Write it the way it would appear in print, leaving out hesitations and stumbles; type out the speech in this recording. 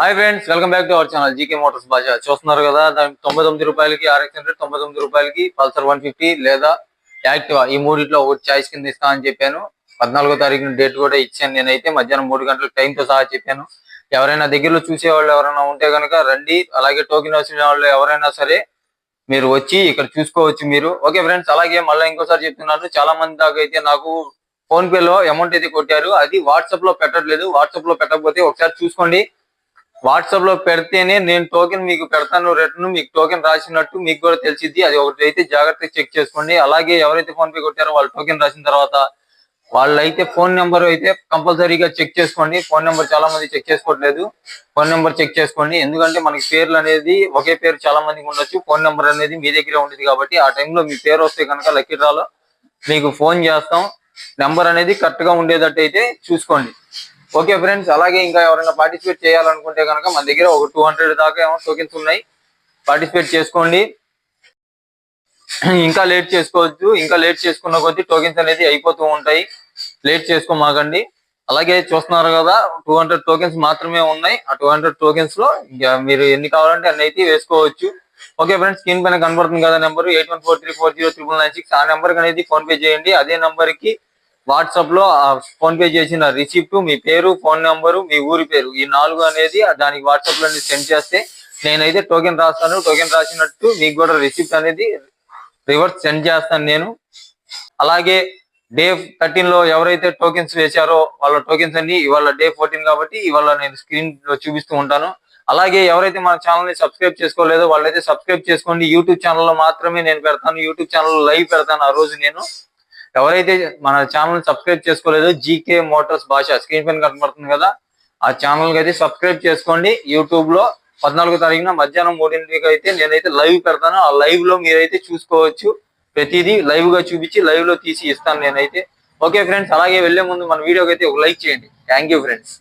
Hi friends, welcome back to our channel GK Motors భాష. చూస్తున్నారు కదా, 99 రూపాయలకి RX 100, 99 రూపాయలకి పల్సర్ 150 లేదా యాక్టివా, ఈ మూడిట్లో ఒకటి చాయిస్ కింద ఇస్తా అని చెప్పాను. 14వ తారీఖున డేట్ కూడా ఇచ్చాను. నేనైతే మధ్యాహ్నం 3 గంటలకు టైంతో సహా చెప్పాను. ఎవరైనా దగ్గరలో చూసే వాళ్ళు ఎవరైనా ఉంటే కనుక రండి. అలాగే టోకెన్ వచ్చిన వాళ్ళు ఎవరైనా సరే మీరు వచ్చి ఇక్కడ చూసుకోవచ్చు మీరు. ఓకే ఫ్రెండ్స్, అలాగే మళ్ళీ ఇంకోసారి చెప్తున్నాను, చాలా మంది దాకా అయితే నాకు ఫోన్ పే లో అమౌంట్ అయితే కొట్టారు. అది వాట్సాప్ లో పెట్టట్లేదు. వాట్సాప్ లో పెట్టకపోతే ఒకసారి చూసుకోండి. వాట్సాప్ లో పెడితేనే నేను టోకెన్ మీకు పెడతాను, రిటర్న్ మీకు టోకెన్ రాసినట్టు మీకు కూడా తెలిసిద్ది. అది ఒకటి అయితే జాగ్రత్తగా చెక్ చేసుకోండి. అలాగే ఎవరైతే ఫోన్ పే కొట్టారో వాళ్ళు టోకెన్ రాసిన తర్వాత వాళ్ళైతే ఫోన్ నెంబర్ అయితే కంపల్సరీగా చెక్ చేసుకోండి. ఫోన్ నెంబర్ చాలా మంది చెక్ చేసుకోవట్లేదు. ఫోన్ నెంబర్ చెక్ చేసుకోండి. ఎందుకంటే మనకి పేర్లు అనేది ఒకే పేరు చాలా మందికి ఉండొచ్చు. ఫోన్ నెంబర్ అనేది మీ దగ్గరే ఉండేది కాబట్టి ఆ టైంలో మీ పేరు వస్తే కనుక లక్కీ డ్రాలో మీకు ఫోన్ చేస్తాం. నెంబర్ అనేది కరెక్ట్ గా ఉండేటట్టు అయితే చూసుకోండి. ఓకే ఫ్రెండ్స్, అలాగే ఇంకా ఎవరైనా పార్టిసిపేట్ చేయాలనుకుంటే కనుక మన దగ్గర ఒక 200 దాకా ఏమో టోకెన్స్ ఉన్నాయి. పార్టిసిపేట్ చేసుకోండి. ఇంకా లేట్ చేసుకోవచ్చు. ఇంకా లేట్ చేసుకున్న కొద్దీ టోకెన్స్ అనేది అయిపోతూ ఉంటాయి. లేట్ చేసుకోమాకండి. అలాగే చూస్తున్నారు కదా, 200 టోకెన్స్ మాత్రమే ఉన్నాయి. ఆ 200 టోకెన్స్ లో మీరు ఎన్ని కావాలంటే అన్ని అయితే వేసుకోవచ్చు. ఓకే ఫ్రెండ్స్, స్క్రీన్ పైన కనబడుతుంది కదా నెంబర్ 8143409996. ఆ నెంబర్ అనేది ఫోన్ పే చేయండి. అదే నెంబర్ కి వాట్సాప్ లో ఫోన్ పే చేసిన రిసిప్ట్, మీ పేరు, ఫోన్ నెంబరు, మీ ఊరి పేరు, ఈ 4 అనేది దానికి వాట్సాప్ లో సెండ్ చేస్తే నేనైతే టోకెన్ రాస్తాను. టోకెన్ రాసినట్టు మీకు కూడా రిసిప్ట్ అనేది రివర్స్ సెండ్ చేస్తాను నేను. అలాగే డే 13 లో ఎవరైతే టోకెన్స్ వేశారో వాళ్ళ టోకెన్స్ అన్ని ఇవాళ డే 14 కాబట్టి ఇవాళ నేను స్క్రీన్ లో చూపిస్తూ ఉంటాను. అలాగే ఎవరైతే మన ఛానల్ ని సబ్స్క్రైబ్ చేసుకోలేదో వాళ్ళైతే సబ్స్క్రైబ్ చేసుకోండి. యూట్యూబ్ ఛానల్లో మాత్రమే నేను పెడతాను. యూట్యూబ్ ఛానల్ లైవ్ పెడతాను ఆ రోజు నేను. ఎవరైతే మన ఛానల్ సబ్స్క్రైబ్ చేసుకోలేదో జీకే మోటార్స్ భాష స్క్రీన్ పైన కనబడుతుంది కదా, ఆ ఛానల్ కి అయితే సబ్స్క్రైబ్ చేసుకోండి. యూట్యూబ్ లో 14వ తారీఖున మధ్యాహ్నం 3 అయితే నేనైతే లైవ్ పెడతాను. ఆ లైవ్ లో మీరైతే చూసుకోవచ్చు. ప్రతిదీ లైవ్ గా చూపించి లైవ్ లో తీసి ఇస్తాను నేనైతే. ఓకే ఫ్రెండ్స్, అలాగే వెళ్లే ముందు మన వీడియోకి అయితే ఒక లైక్ చేయండి. Thank you friends.